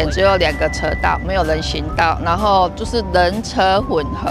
前只有2个车道，没有人行道，然后就是人车混合。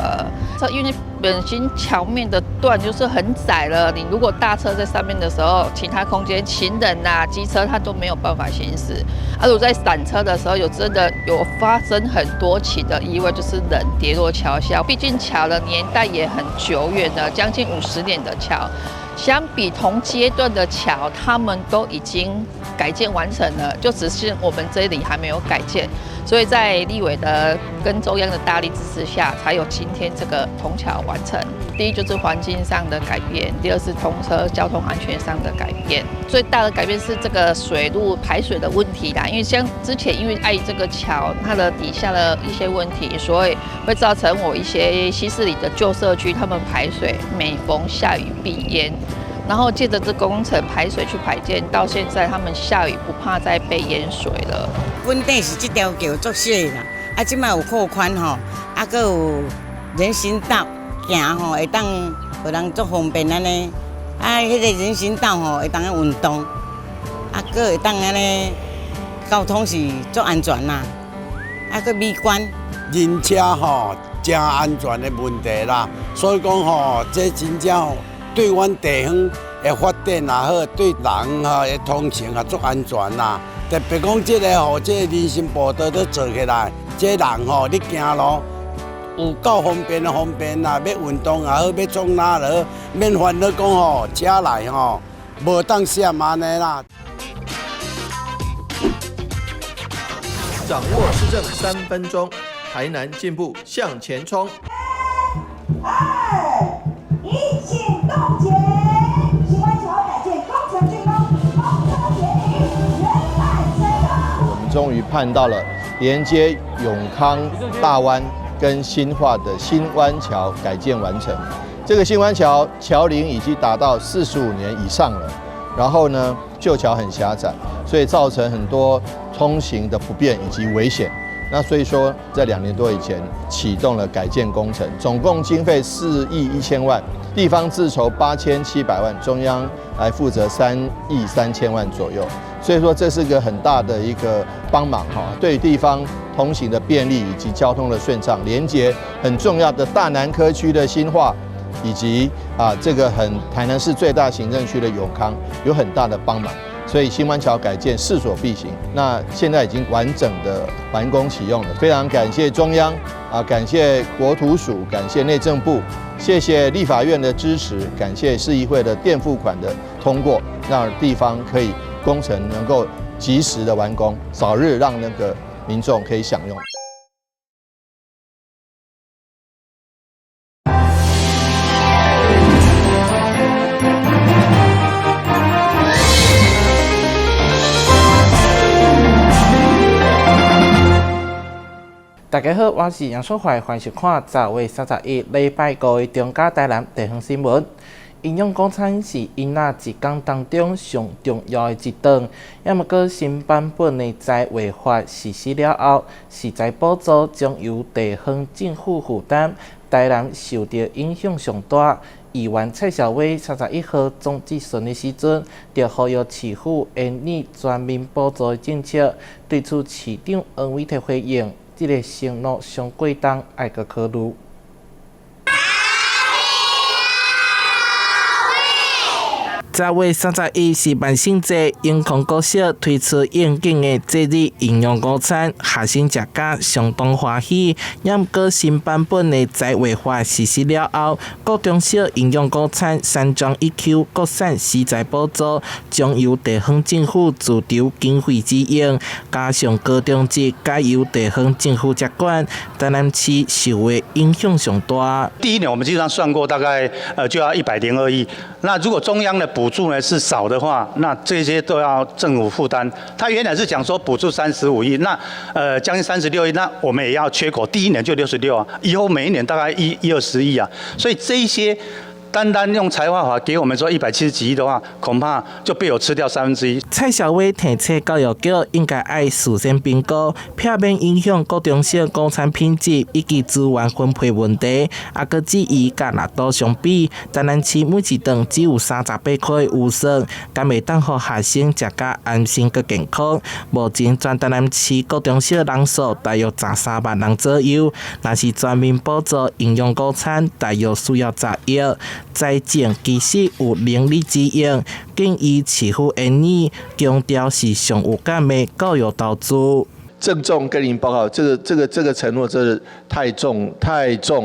因为本行桥面的段就是很窄了，你如果大车在上面的时候，其他空间行人啊、机车它都没有办法行驶。如果在闪车的时候，真的有发生很多起的意外，就是人跌落桥下。毕竟桥的年代也很久远了，将近50年的桥。相比同阶段的桥，他们都已经改建完成了，就只是我们这里还没有改建。所以在立委的跟中央的大力支持下，才有今天这个通桥完成。第一就是环境上的改变，第二是通车交通安全上的改变。最大的改变是这个水路排水的问题啦，因为像之前因为碍这个桥它的底下的一些问题，所以会造成我一些西势里的旧社区他们排水每逢下雨必淹。然后借着这工程排水去排建，到现在他们下雨不怕再被淹水了。本底是这条桥作细啦，即摆有扩宽吼，搁有人行道行吼，会当互人足方便安尼。迄个人行道吼会当运动，搁会当安尼交通是足安全啦，搁美观。人车吼真安全的问题啦，所以讲吼，这真正吼。对阮地方的发展也好，对人的通行也足安全啦。特别讲这个吼，这个人行步道都做起来，这人吼你行路有够方便的方便啦。要运动也好，要创哪落，免烦恼讲吼车来吼无当闪安尼啦。掌握施政3分钟，台南进步向前冲。一起动起！新湾桥改建工程竣工，通车典礼圆满成功。我们终于盼到了连接永康大湾跟新化的新湾桥改建完成。这个新湾桥桥龄已经达到45年以上了，然后呢，旧桥很狭窄，所以造成很多通行的不便以及危险。那所以说，在2年多以前启动了改建工程，总共经费4亿1000万，地方自筹8700万，中央来负责3亿3000万左右。所以说，这是个很大的一个帮忙哈，对地方通行的便利以及交通的顺畅，连接很重要的大南科区的新化，以及这个台南市最大行政区的永康，有很大的帮忙。所以新湾桥改建势所必行，那现在已经完整的完工启用了，非常感谢中央感谢国土署，感谢内政部，谢谢立法院的支持，感谢市议会的垫付款的通过，让地方可以工程能够及时的完工，早日让那个民众可以享用。大家好，我是杨淑怀，欢迎收看10月31礼拜5的中嘉台南地方新闻。营养午餐是因仔一天当中上重要的一顿，要么个新版本的在违法实施了后，食材补助将由地方政府负担，台南受到影响上大。议员蔡小薇31号总质询的时阵，就呼吁市府研拟全面补助的政策，对此市长黄伟提回应。这个承诺上过当，爱个考虑。10月31是万圣节，永康国小推出应景的节日营养午餐，学生食甲相当欢喜。也毋过新版本的在违法实施了后，各中小营养午餐山庄1Q 国产食材补助将由地方政府自筹经费支应，加上高中节改由地方政府接管，台南市受的影响上大。第一年我们基本上算过，大概就要102亿。那如果中央的补助呢是少的话，那这些都要政府负担。他原来是讲说补助35亿，那将近36亿，那我们也要缺口。第一年就66啊，以后每一年大概120亿啊，所以这一些单用财划法给我们说170几亿的话，恐怕就被我吃掉1/3。蔡小薇提出教育局应该爱事先评估，避免影响高中小高餐品质以及资源分配问题。啊，佮质疑甲内岛相比，台南市每一顿只有38块有剩，敢袂当互学生食甲安心佮健康。目前全台南市高中小人数大约13万人左右，若是全面补助营养午餐，大约需要10亿。财政其实有能力支援，建议市府建议强调是上有感的教育投资。郑重跟您报告，这个承诺真是太重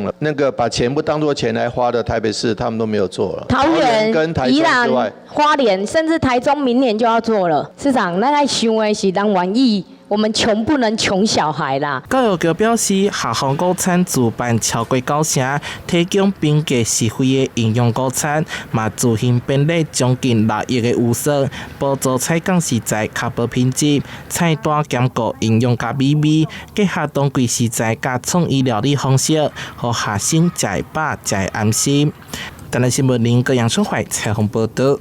了。那个把钱不当作钱来花的台北市，他们都没有做了。桃园、跟台中宜兰之外、花莲，甚至台中，明年就要做了。市长，咱来想的是人愿意。我们穷不能穷小孩啦。教育局表示，学校午餐主办超过9成，提供并价实惠的营养午餐，嘛自行编列将近6亿的预算，补助菜讲实在、较保品质，菜单兼顾营养加美味，结合当季食材加创意料理方式，让学生食会饱、食会安心。台南新闻林个杨春怀采访报道。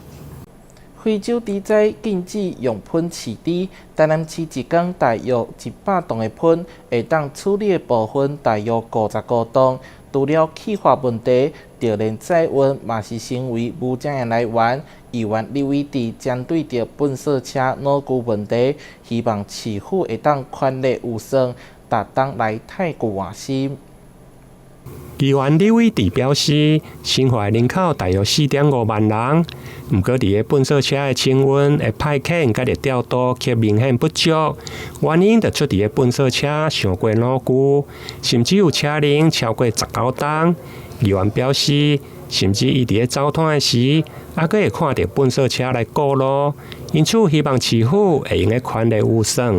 非洲猪仔禁止用喷饲猪，台南市一天大约100吨的喷，会当处理的部分大约55吨。除了气化问题，就连载温嘛是成为污染的来源。议员李伟智针对着粪扫车恼旧问题，希望市府会当宽列预算，达当来太旧换新。议员李伟智表示，新化人口大约4.5万人，不过伫个粪扫车的清运、的派遣、甲个调度却明显不足。原因就出伫个粪扫车上过老旧，甚至有车龄超过19吨。议员表示，甚至伊伫个走摊的时，还佫会看到粪扫车来过路，因此希望市府会用个宽列预算，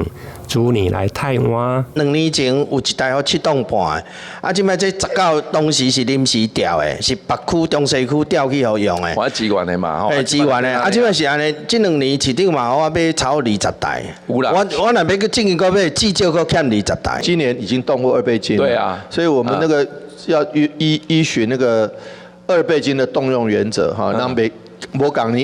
逐年来汰换。2年前有一台7吨半的，即摆这19当时是临时调的，是北区、中西区调去互用的。我资源的嘛，吼。资源的，即摆是安尼，这2年市长嘛，我买超20台。有啦。我若要去进一个买，至少佫欠20台。今年已经动过2倍金了。对啊。所以我们那个要依循那个2倍金的动用原则哈，让无港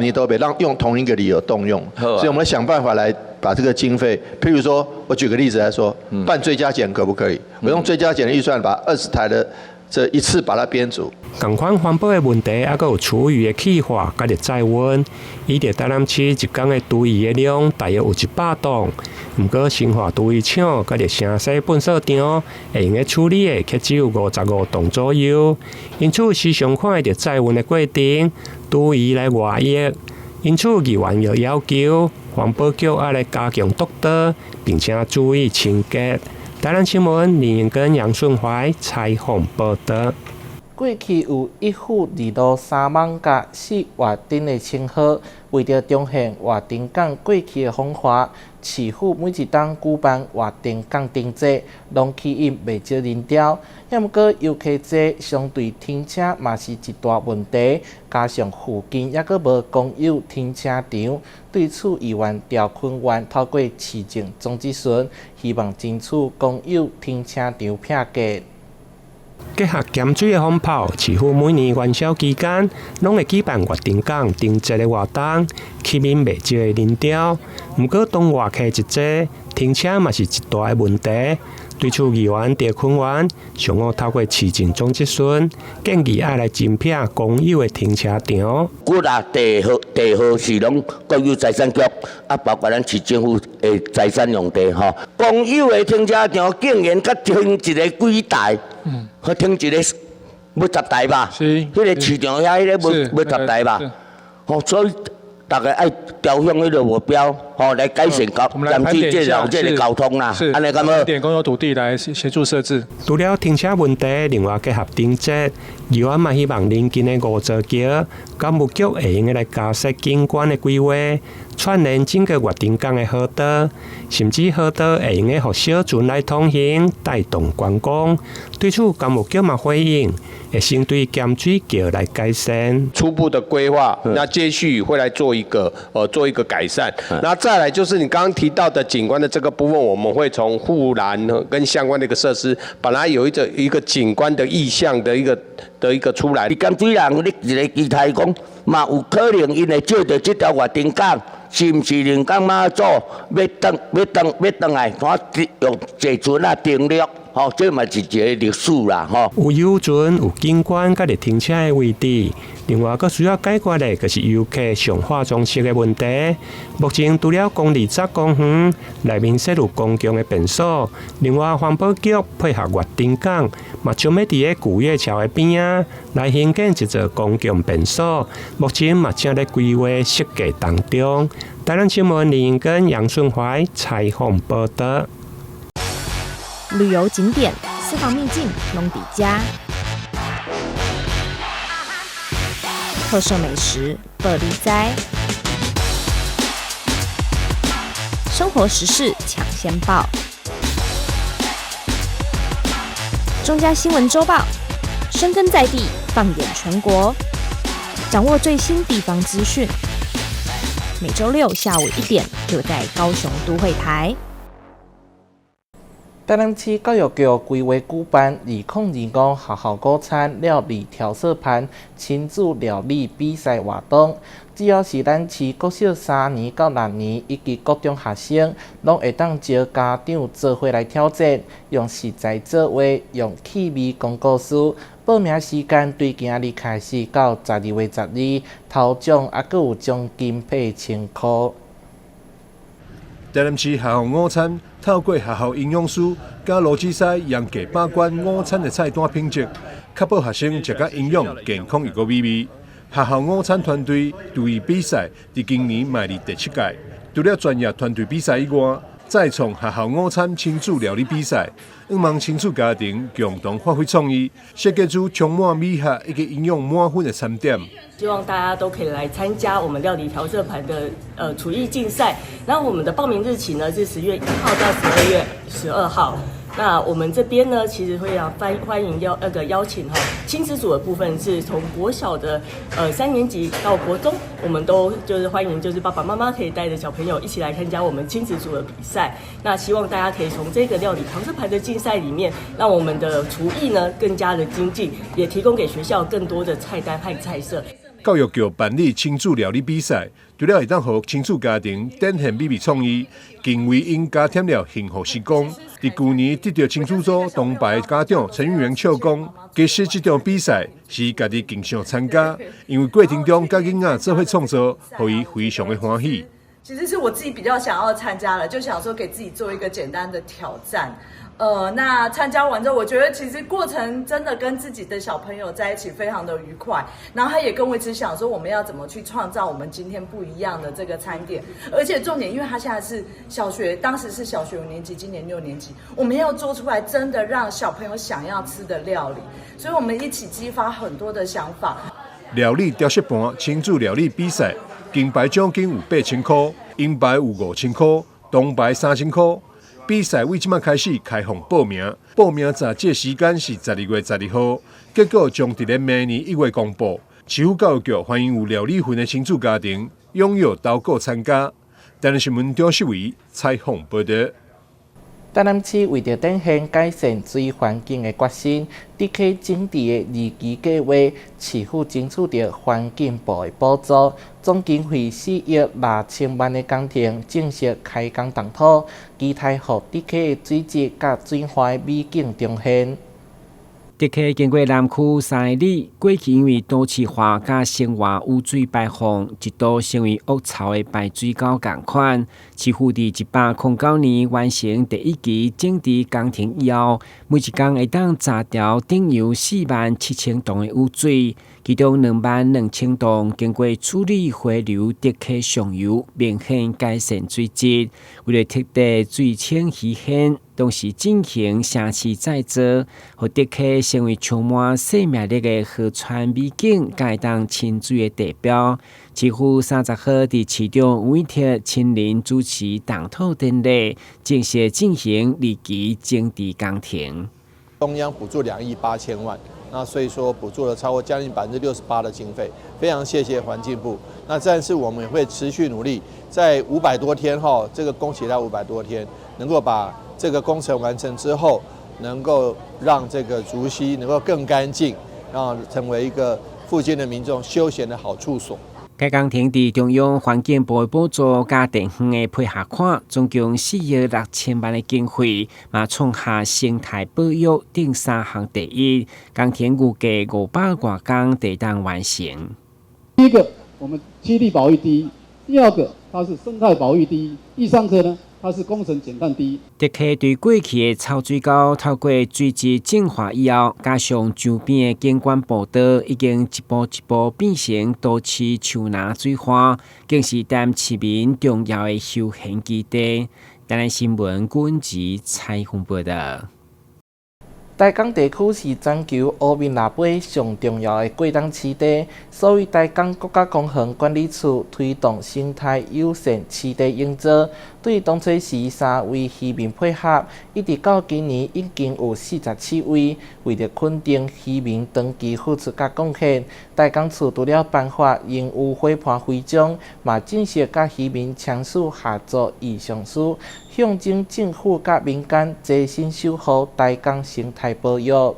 你都别让用同一个理由动用，所以我们想办法来把这个经费，譬如说，我举个例子来说，办追加检可不可以？我用追加检的预算把20台的这一次把它编组。同款环保的问题，还佫有厨余的气化，甲着载温。伊伫台南市一天的厨余的量大约有100吨，不过新化厨余厂甲着城西粪扫场会用个处理的，却只有55吨左右。因此，时常看着载温的过程，厨余来外溢。因此，议员要求环保局要来加强督导，并且注意清洁。台南新闻林彦根、杨顺怀采访报道。过去有1府2路3艋甲4活丁的称号，为着彰显活丁港过去的风华，市府每一档举办活丁港丁节，拢吸引袂少人潮。也毋过游客节相对停车嘛是一大问题，加上附近也佫无公有停车场。对此，议员赵坤元透过市政总咨询，希望争取公有停车场票价。结合咸水的风炮，市府每年元宵期间，拢会举办活丁港丁节的活动，吸引袂少的人潮。不过，当外客一节，停车嘛是一大的问题。对此，议员赵坤元上午透过市政总咨询，建议要来增辟公有的停车场。古啦地号是拢国有财产局，包括咱市政府的财产用地吼。公有的停车场竟然甲停一个几台，和停一个要10台吧？是。迄个市场遐迄个要10台吧？吼，所以大家爱调向迄个目标，来改善giảm去这个交通啦。安尼咁好。点公有土地来协助设置。除了停车问题，另外结合丁节，议员嘛希望邻近的5座桥，监务局会用来加设景观的规划，串联整个活丁港的河道，甚至河道会用来互小船来通行，带动观光。对此，监务局嘛回应，会先对咸水桥来改善。初步的规划，那接续会来做一个改善。那再来就是你刚刚提到的景观的这个部分，我们会从护栏跟相关的一个设施，本来有一个景观的意向的一个出来。你江水人，你一个期待讲，嘛有可能因会借着这条月丁港，是毋是人港妈祖要登来，我用坐船啊登陆。吼，这嘛是一个历史啦，吼。有游船、有景观，甲咧停车的位置。另外，佫需要解决的，就是游客上化妆室的问题。目前除了公里10公园，内面设有公共的便所。另外，环保局配合月丁港，嘛将要伫个古月桥的边啊，来兴建一座公共便所。目前嘛正咧规划设计当中。台南新闻林跟杨顺怀采访报道。旅游景点、私房秘境拢底家，特色美食不离哉，生活时事抢先报，中嘉新闻周报，深耕在地，放眼全国，掌握最新地方资讯。每周6下午1点，就在高雄都会台。台南市教育局规划举办2025学校午餐料理调色盘亲子料理比赛活动，只要是咱市国小3年到6年以及高中学生，拢会当招家长做伙来挑战，用食材做画，用气味讲故事。报名时间对今日开始到12月12日，头奖还佫有奖金8000块。台南市学校午餐透过学校营养师甲罗志赛严格把关午餐的菜单品质，确保学生食甲营养、健康又个美味。学校午餐团队对比赛伫今年迈入第7届，除了专业团队比赛以外，再创学校午餐亲子料理比赛，希望亲子家庭共同发挥创意，设计出充满美学以及营养满分的餐点。希望大家都可以来参加我们料理调色盘的厨艺竞赛。然后我们的报名日期呢是10月1号到12月12号。那我们这边呢，其实会欢迎邀请亲子组的部分是从国小的3年级到国中，我们都就是欢迎就是爸爸妈妈可以带着小朋友一起来参加我们亲子组的比赛。那希望大家可以从这个料理调色盘的竞赛里面，让我们的厨艺呢更加的精进，也提供给学校更多的菜单和菜色。教育局办理亲子料理比赛，除了会当予亲子家庭展现美味创意，更为因加添了幸福时光。伫去年得到亲子组铜牌家长陈玉元笑讲，其实这场比赛是家己经常参加，因为过程中甲囡仔做伙创作，予伊非常的欢喜。其实是我自己比较想要参加了，就想说给自己做一个简单的挑战。那参加完之后，我觉得其实过程真的跟自己的小朋友在一起非常的愉快，然后他也跟我一直想说我们要怎么去创造我们今天不一样的这个餐点，而且重点，因为他现在是小学，当时是小学5年级，今年6年级，我们要做出来真的让小朋友想要吃的料理，所以我们一起激发很多的想法。料理调色盘亲子料理比赛，金牌奖金有8000块，银牌有5000块，铜牌3000块。比赛为即马开始开放报名，报名截止时间是12月12号，结果将伫咧明年1月公布。市府教育局欢迎有料理魂的亲子家庭踊跃投稿参加。台南新闻张世伟采访报道。台南市为着展现改善水环境的决心，伫起整治的2期计划，市府争取到环境部的补助，总经费4亿6000万的工程正式开工动土，期待互伫起的水质甲水花的美景重现。迪克经过南区3里，过去因为都市化甲生活污水排放，一度成为恶臭的排水沟共款。市府伫109年完成第1期整治工程以后，每一工会当查调顶游47000吨的污水，其中22000吨经过处理回流迪克上游，明显改善水质。为了特地水清鱼鲜，同时进行城市再造，互迪克成为充满生命力的河川美景，会当亲水的地标。市府30号伫市长吴韋特亲临主持动土典礼，正式进行2期整治工程。中央补助2亿8千万，那所以说补助了超过将近68%的经费，非常谢谢环境部。那但是我们也会持续努力，在500多天这个工期到500多天，能够把这个工程完成之后，能够让这个竹溪能够更干净，然后成为一个附近的民众休闲的好处所。该工程伫中央环境部的补助加地方的配合款，总共4亿6千万的经费，嘛创下生态保育顶3项第一。工程预计500多天得当完成。第一个，我们栖地保育第一；第二个，它是生态保育第一；第三个呢，它是工程减碳第一。特溪对过去的臭水沟透过水质净化以后，加上周边的景观步道，已经一步一步变成都市树林水花，更是淡市民重要的休闲基地。台南新闻阮吉采访报道。台港地区是全球乌面腊八上重要的过冬市地，所以台港国家公园管理处推动生态友善市地营造，对东吹市3位渔民配合，一直到今年已经有47位。为了肯定渔民长期付出甲贡献，台港处除了颁发荣誉伙伴徽章，嘛正式甲渔民签署合作意向书，象征政府甲民间齐心守护台港生态保育。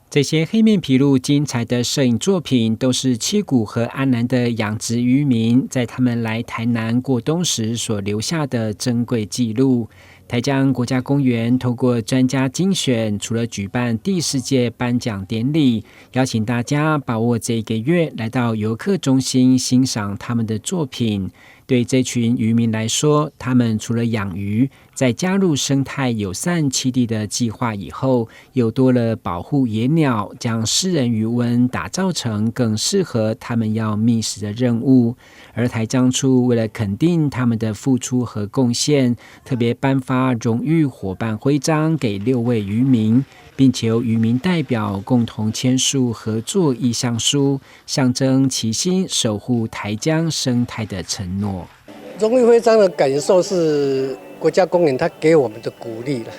这些黑面琵鹭精彩的摄影作品，都是七股和安南的养殖渔民在他们来台南过冬时所留下的珍贵记录。台江国家公园透过专家精选，除了举办第10届颁奖典礼，邀请大家把握这个月来到游客中心欣赏他们的作品。对这群渔民来说，他们除了养鱼，在加入生态友善栖地的计划以后，又多了保护野鸟，将私人渔温打造成更适合他们要觅食的任务。而台江处为了肯定他们的付出和贡献，特别颁发荣誉伙伴徽章给6位渔民，并且由渔民代表共同签署合作意向书，象征齐心守护台江生态的承诺。荣誉徽章的感受是国家公园它给我们的鼓励了，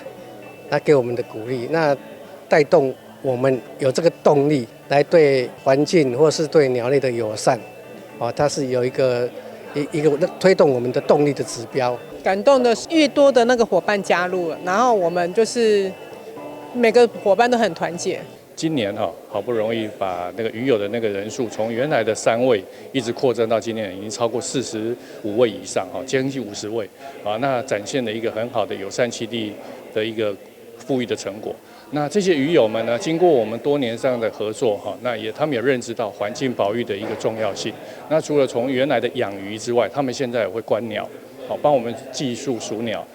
它给我们的鼓励，那带动我们有这个动力来对环境或是对鸟类的友善，它是有一个推动我们的动力的指标。感动的越多的那个伙伴加入了，然后我们就是每个伙伴都很团结。今年好不容易把那个鱼友的那个人数从原来的3位一直扩增到今年已经超过45位以上，将近50位那展现了一个很好的友善栖地的一个富裕的成果。那这些鱼友们呢，经过我们多年上的合作那他们也认知到环境保育的一个重要性。那除了从原来的养鱼之外，他们现在也会观鸟，帮我们技术数鸟，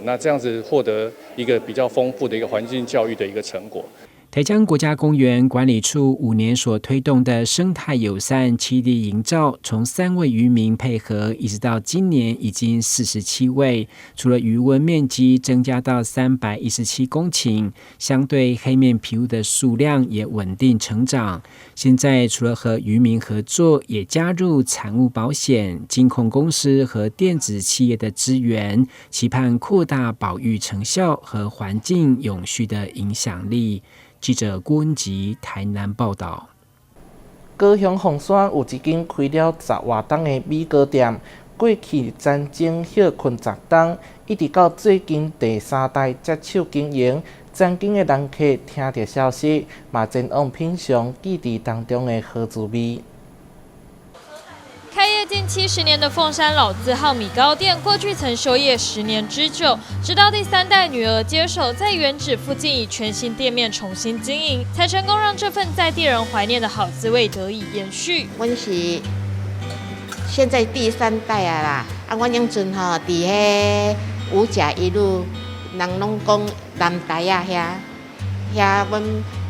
那这样子获得一个比较丰富的一个环境教育的一个成果。台江国家公园管理处5年所推动的生态友善栖地营造，从3位渔民配合，一直到今年已经47位。除了渔温面积增加到317公顷，相对黑面琵鹭的数量也稳定成长。现在除了和渔民合作，也加入产物保险、金控公司和电子企业的资源，期盼扩大保育成效和环境永续的影响力。记者郭文吉台南报道。高雄凤山有一间开了10外档的米糕店，过去战争休困10档，一直到最近第3代接手经营。曾经的人客听到消息，嘛前往品尝记忆当中的好滋味。开业近70年的凤山老字号米糕店，过去曾休业10年之久，直到第3代女儿接手，在原址附近以全新店面重新经营，才成功让这份在地人怀念的好滋味得以延续。我是现在第3代啦，我养阵伫迄五甲一路，人拢讲南台遐阮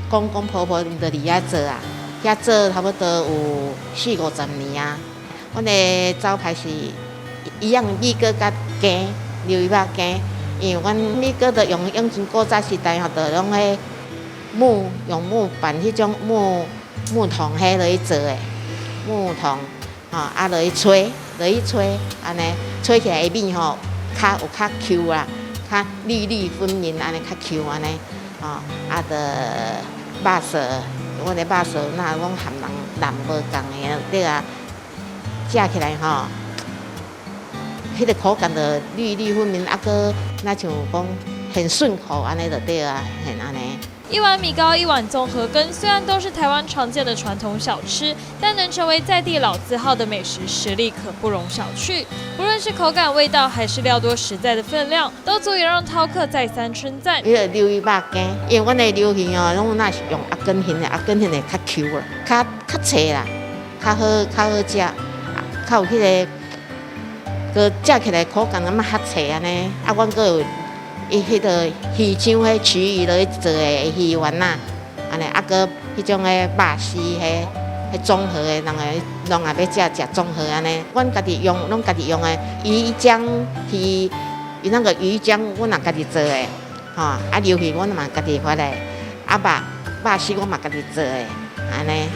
公公婆婆就伫遐做啊，遐做差不多有40-50年啊。阮的招牌是一样米糕甲羹，牛肉羹，因为阮米糕就用前古早时代就用迄用木板迄种木桶迄落去做的木桶，落去吹，安尼吹起来的米较有较 Q 啦，较粒粒分明，安尼较 Q 安尼，的肉色，阮的肉色那拢含人淡无共的，对啊，食起来迄个口感的粒粒分明，个那像讲很顺口安尼就对啊，很安尼。一碗米糕，一碗综合羹，虽然都是台湾常见的传统小吃，但能成为在地老字号的美食，实力可不容小觑。不论是口感、味道，还是料多实在的分量，都足以让饕客再三称赞。迄个鱿鱼肉羹，因为阮的鱿鱼拢那是用鸭根型的，鸭根型的较 Q 啦，较脆啦，较好食，较有迄个，个食起来口感感觉较脆安尼。阮阁有。伊迄个鱼浆迄取鱼落去做的鱼丸呐，安尼个迄种的肉丝迄综合的，人个拢也要食综合安尼。阮家己用，拢家己用的鱼浆鱼那个鱼浆，阮也家己做的，鱿鱼阮嘛家己回来，肉丝我嘛家己做的，安尼。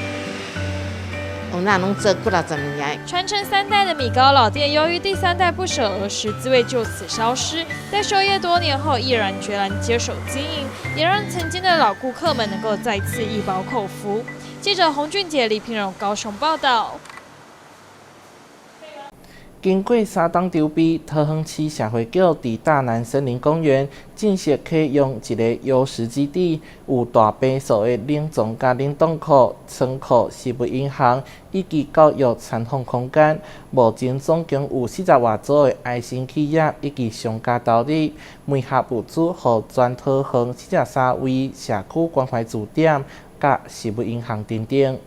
传承3代的米糕老店，由于第3代不舍儿时滋味就此消失，在休业多年后毅然决然接手经营，也让曾经的老顾客们能够再次一饱口福。记者洪俊杰、李平荣高雄报道。经过3档筹备，桃园市社会局伫大南森林公园正式启用一个优势基地，有大坪数的冷藏甲冷冻库、仓库、食物银行以及教育参访空间。目前总共有40外组的爱心企业以及商家投入，每盒物资予全桃园43位社区关怀据点、甲食物银行等等。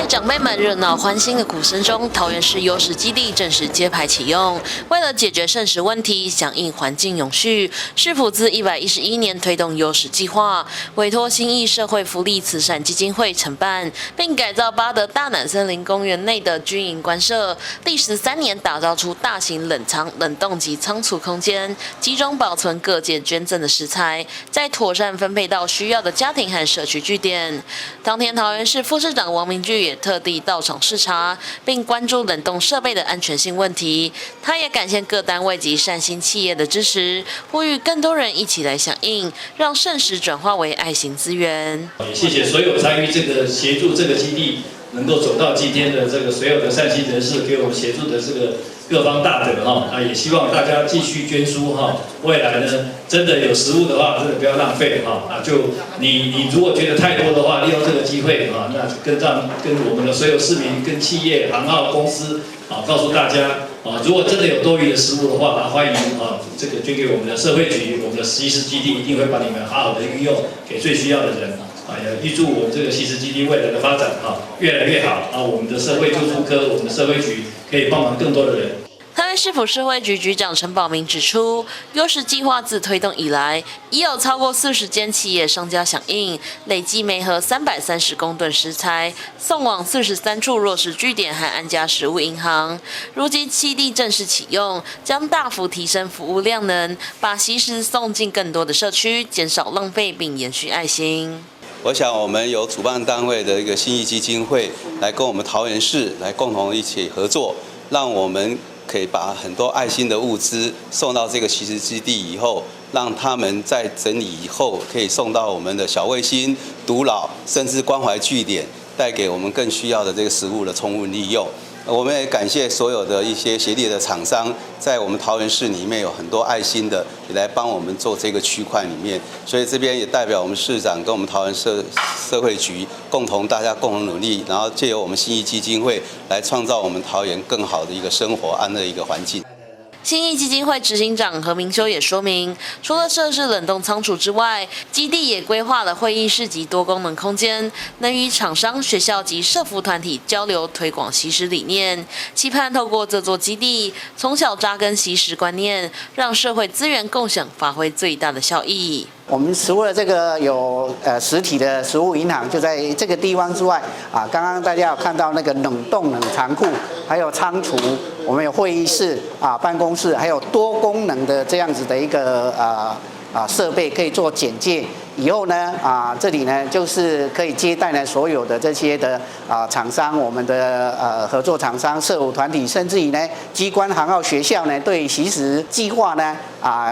长辈们热闹欢欣的鼓声中，桃园市优势基地正式揭牌启用。为了解决剩食问题，响应环境永续，市府自111年推动优势计划，委托新义社会福利慈善基金会承办，并改造八德大南森林公园内的军营官舍，历时3年打造出大型冷藏、冷冻及仓储空间，集中保存各界捐赠的食材，再妥善分配到需要的家庭和社区据点。当天，桃园市副市长王明炬也特地到场视察，并关注冷冻设备的安全性问题。他也感谢各单位及善心企业的支持，呼吁更多人一起来响应，让剩食转化为爱心资源。也谢谢所有参与这个协助这个基地能够走到今天的这个所有的善心人士给我们协助的这个各方大德也希望大家继续捐书未来呢真的有食物的话，真的不要浪费就你如果觉得太多的话，利用这个机会那跟我们的所有市民、跟企业、行号、公司告诉大家如果真的有多余的食物的话欢迎这个捐给我们的社会局、我们的西食基地，一定会把你们好好的运用给最需要的人也预祝我们这个西食基地未来的发展越来越好我们的社会救助科、我们的社会局可以帮忙更多的人。桃园市府社会局局长陈宝明指出，优势计划自推动以来，已有超过40间企业商家响应，累计媒合330公吨食材，送往43处弱势据点和安家食物银行。如今基地正式启用，将大幅提升服务量能，把习食送进更多的社区，减少浪费并延续爱心。我想我们由主办单位的一个信义基金会来跟我们桃园市来共同一起合作，让我们可以把很多爱心的物资送到这个习食基地以后，让他们在整理以后可以送到我们的小卫星、独老甚至关怀据点，带给我们更需要的这个食物的充分利用。我们也感谢所有的一些协力的厂商，在我们桃园市里面有很多爱心的，也来帮我们做这个区块里面。所以这边也代表我们市长跟我们桃园社会局大家共同努力，然后借由我们信义基金会来创造我们桃园更好的一个生活安乐一个环境。信义基金会执行长何明修也说明，除了设置冷冻仓储之外，基地也规划了会议室及多功能空间，能与厂商、学校及社福团体交流推广习食理念，期盼透过这座基地，从小扎根习食观念，让社会资源共享发挥最大的效益。我们除了这个有实体的食物银行就在这个地方之外刚刚大家有看到那个冷冻冷藏库，还有仓储，我们有会议室办公室，还有多功能的这样子的一个设备可以做简介，以后呢这里呢就是可以接待呢所有的这些的厂商，我们的合作厂商、社服团体，甚至于呢机关、行号、学校呢，对习时计划呢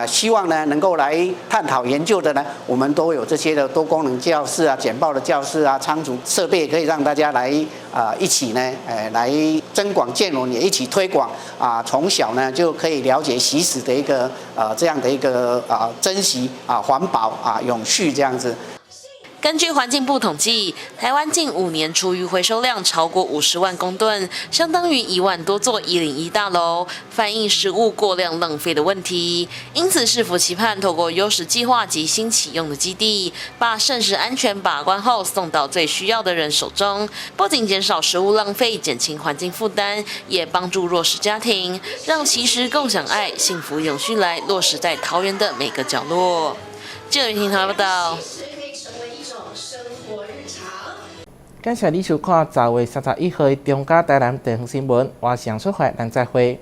希望呢能够来探讨研究的呢，我们都有这些的多功能教室简报的教室仓储设备，可以让大家来一起呢来增广见闻，也一起推广从小呢就可以了解习时的一个这样的一个珍惜环保永续这样子。根据环境部统计，台湾近5年厨余回收量超过50万公吨，相当于1万多座101大楼，反映食物过量浪费的问题。因此，市府期盼透过优食计划及新启用的基地，把剩食安全把关后送到最需要的人手中，不仅减少食物浪费，减轻环境负担，也帮助弱势家庭，让其实共享爱、幸福永续来落实在桃园的每个角落。记者听台报道。感谢你收看10月31号的中嘉台南地方新闻，我是杨淑怀，咱再会。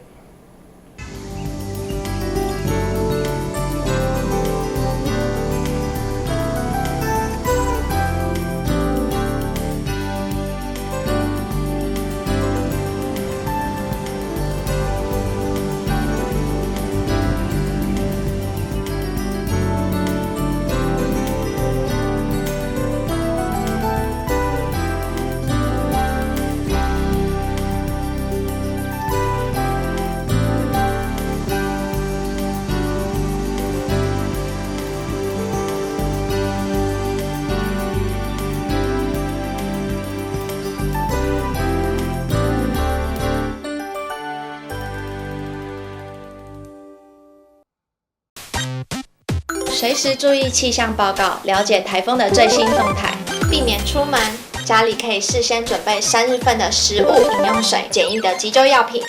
随时注意气象报告，了解台风的最新动态，避免出门。家里可以事先准备3日份的食物、饮用水、简易的急救药品。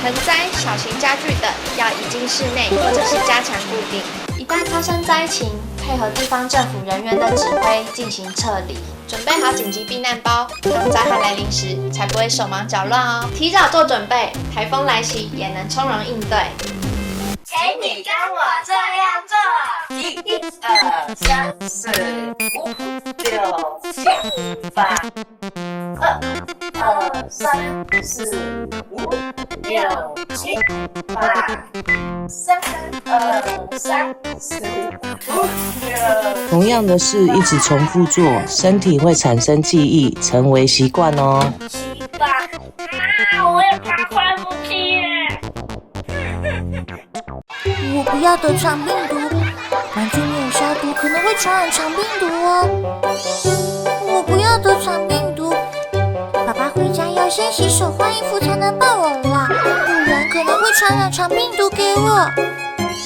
盆栽、小型家具等要移进室内或者是加强固定。一旦发生灾情，配合地方政府人员的指挥进行撤离。准备好紧急避难包，当灾害来临时才不会手忙脚乱哦。提早做准备，台风来袭也能从容应对。请你跟我这样做：1、2、3、4、5、6、7、8。2、3、4、5、6、7、8。3、2、3、4、5、6。同样的事一直重复做，身体会产生记忆，成为习惯哦。7、8。我也怕快不去耶。我不要得肠病毒，环境没有消毒，可能会传染肠病毒哦。我不要得肠病毒，爸爸回家要先洗手换衣服才能抱我啦，不然可能会传染肠病毒给我。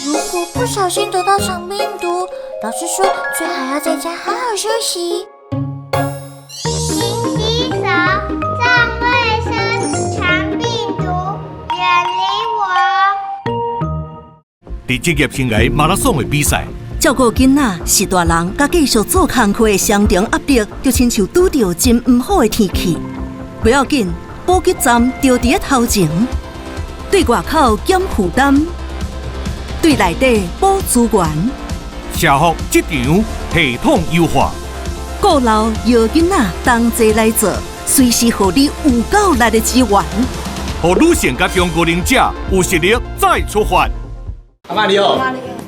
如果不小心得到肠病毒，老师说最好要在家好好休息。勤洗手，站卫生，肠病毒远离我。在职业生涯马拉松的比赛，照顾囡仔是大人，甲继续做工课的双重压力，就亲像拄到真唔好的天气。不要紧，补给站就伫头前，对外口减负担，对内底补资源。社福职场系统优化，顾老摇囡仔同齐来做，随时予你有够力的资源，互女性甲中高龄者有实力再出发。阿妈你好，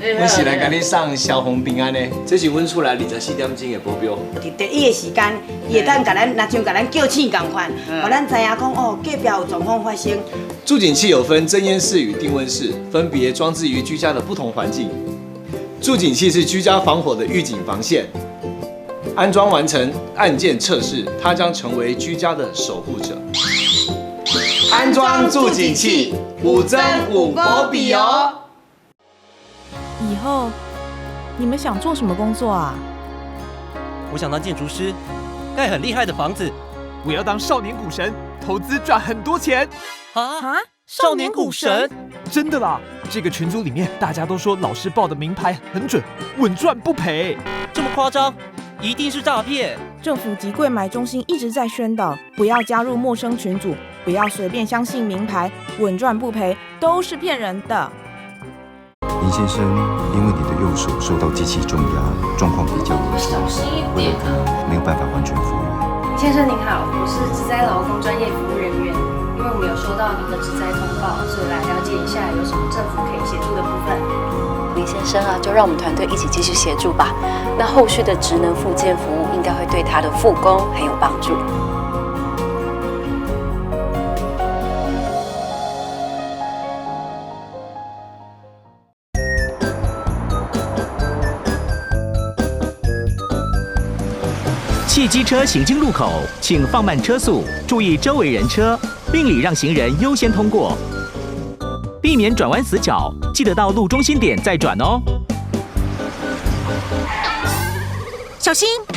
阮是来甲你送消防平安的，这是阮厝内24点钟的保镖。伫第一个时间，伊会当甲咱，若像甲咱叫醒共款，互咱知影讲哦，隔壁有状况发生。助警器有分侦烟室与定温室，分别装置于居家的不同环境。助警器是居家防火的预警防线。安装完成按键测试，它将成为居家的守护者。安装助警器，5针5波比哦。以后你们想做什么工作啊？我想当建筑师，盖很厉害的房子。我要当少年股神，投资赚很多钱。啊！少年股神？真的啦！这个群组里面大家都说老师报的名牌很准，稳赚不赔。这么夸张？一定是诈骗！政府及柜买中心一直在宣导，不要加入陌生群组，不要随便相信名牌，稳赚不赔都是骗人的。你先生，因为你的右手受到机器重压，状况比较严重，为了他没有办法完全复原。先生您好，我是职灾劳工专业服务人员，因为我们有收到您的职灾通报，所以来了解一下有什么政府可以协助的部分。林先生啊，就让我们团队一起继续协助吧。那后续的职能复健服务应该会对他的复工很有帮助。汽机车行经路口，请放慢车速，注意周围人车，并礼让行人优先通过，避免转弯死角。记得到路中心点再转哦。小心！